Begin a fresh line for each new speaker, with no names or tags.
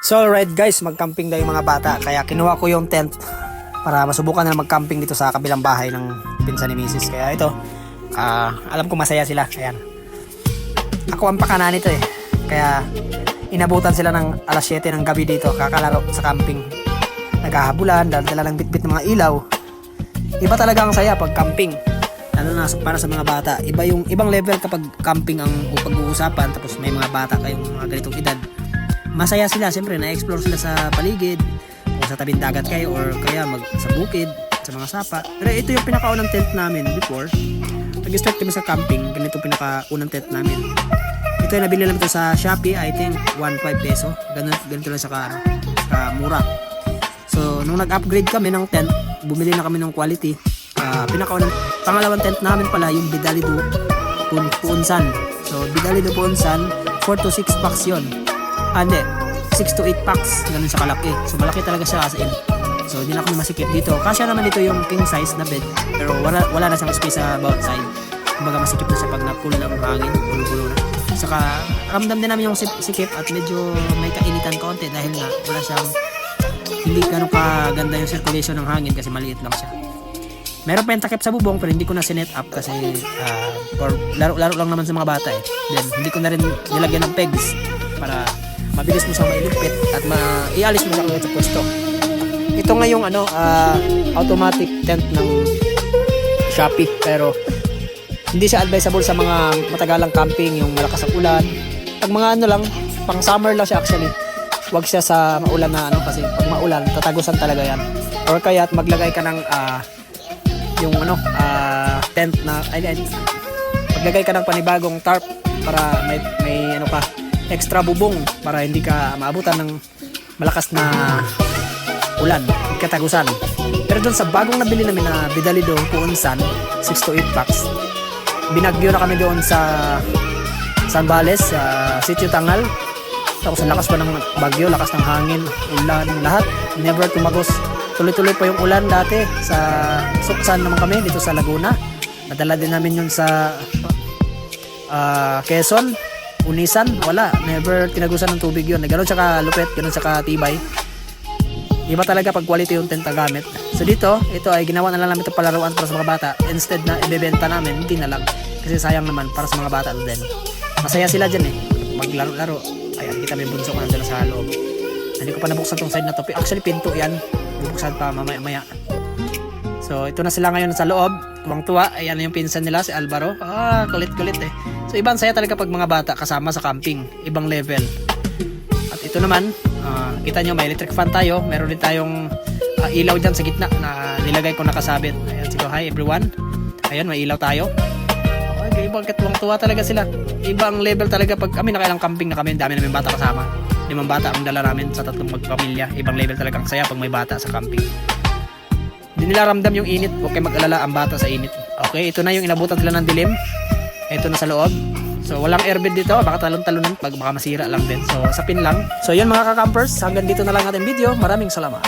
So alright guys, mag-camping daw yung mga bata. Kaya kinuha ko yung tent para masubukan na mag-camping dito sa kabilang bahay ng pinsan ni Mrs. Kaya ito, alam ko masaya sila. Ayan. Ako ang pakana nito eh. Kaya inabutan sila ng alas 7 ng gabi dito, kakalaro sa camping. Naghahabulan, dala ng bitbit ng mga ilaw. Iba talaga ang saya pag camping. Lalo na para sa mga bata. Ibang level kapag camping ang pag-uusapan, tapos may mga bata kayong mga ganitong edad. Masaya sila, siyempre na-explore sila sa paligid, o sa tabing dagat kayo, or kaya sa bukid, sa mga sapa. Pero ito yung pinakaunang tent namin before. Nag-start kami sa camping, ganito pinakaunang tent namin. Ito yung nabili lang ito sa Shopee, I think 1.5 peso. Ganito lang siya mura. So nung nag-upgrade kami ng tent, bumili na kami ng quality. Pangalawang tent namin pala yung Bidalido Puunsan. So Bidalido Puunsan, 4 to 6 packs yun. Hindi, 6 to 8 packs, ganun siya kalaki. So malaki talaga siya as in. So hindi na kami masikip dito. Kasya naman dito yung king size na bed, pero wala na siyang space sa bawat side. Kumbaga masikip na siya pag na-pull ng hangin, pulo-pulo na. Saka ramdam din namin yung sikip at medyo may kainitan konti dahil nga wala siyang, hindi ganun kaganda yung circulation ng hangin kasi maliit lang siya. Meron pa yung takip sa bubong pero hindi ko na sinet up kasi for laro lang naman sa mga bata eh. Then hindi ko na rin nilagyan ng pegs para mabilis mo siyang mailigpit at ialis mo siya sa pwesto. Ito nga yung automatic tent ng Shopee, pero hindi siya advisable sa mga matagalang camping, yung malakas ang ulan. Pag mga lang, pang summer lang siya actually. Huwag siya sa maulan na kasi pag maulan, tatagusan talaga yan. Or kaya at maglagay ka ng tent na maglagay ka ng panibagong tarp para may extra bubong para hindi ka maabutan ng malakas na ulan, katagusan. Pero doon sa bagong nabili namin na Bidalido Puunsan, 6 to 8 packs, binagyo na kami doon sa Zambales, sa Sitio Tangal. Tapos ang lakas pa ng bagyo, lakas ng hangin, ulan, lahat, never tumagos. Tuloy-tuloy pa yung ulan dati. Sa Suksan naman kami dito sa Laguna. Nadala din namin yun sa Quezon, Unisan, wala, never tinagusan ng tubig yun. Ganoon siya kalupit, ganoon siya katibay. Iba talaga pag quality yung tent na gamit. So dito, ito ay ginawa na lang namin ito palaruan para sa mga bata. Instead na ibebenta namin, hindi na lang. Kasi sayang naman para sa mga bata din. Masaya sila dyan eh, maglaro-laro. Ayan, kita may bunso ko nandun sa loob. Hindi ko pa nabuksan tong side na to. Actually, pinto yan. Bubuksan pa mamaya-maya. So ito na sila ngayon sa loob. Tuwang-tuwa. Ayan yung pinsan nila, si Alvaro. Kulit-kulit eh. So ibang saya talaga pag mga bata kasama sa camping. Ibang level. At ito naman, kita nyo may electric fan tayo. Meron din tayong ilaw dyan sa gitna na nilagay ko nakasabit. Ayan, sige, hi everyone. Ayan, may ilaw tayo. Okay, ibang tuwang-tuwa talaga sila. Ibang level talaga pag kami nakailang camping na kami. Dami namin bata kasama. 5 bata ang dala namin sa 3 magpamilya. Ibang level talagang saya pag may bata sa camping. Hindi nila ramdam yung init. Huwag kayo mag-alala ang bata sa init. Okay, ito na yung inabutan sila ng dilim. Ito na sa loob. So walang airbed dito. Baka talon-talonan. Baka masira lang din. So sa pin lang. So yun mga ka-campers. Hanggang dito na lang ating video. Maraming salamat.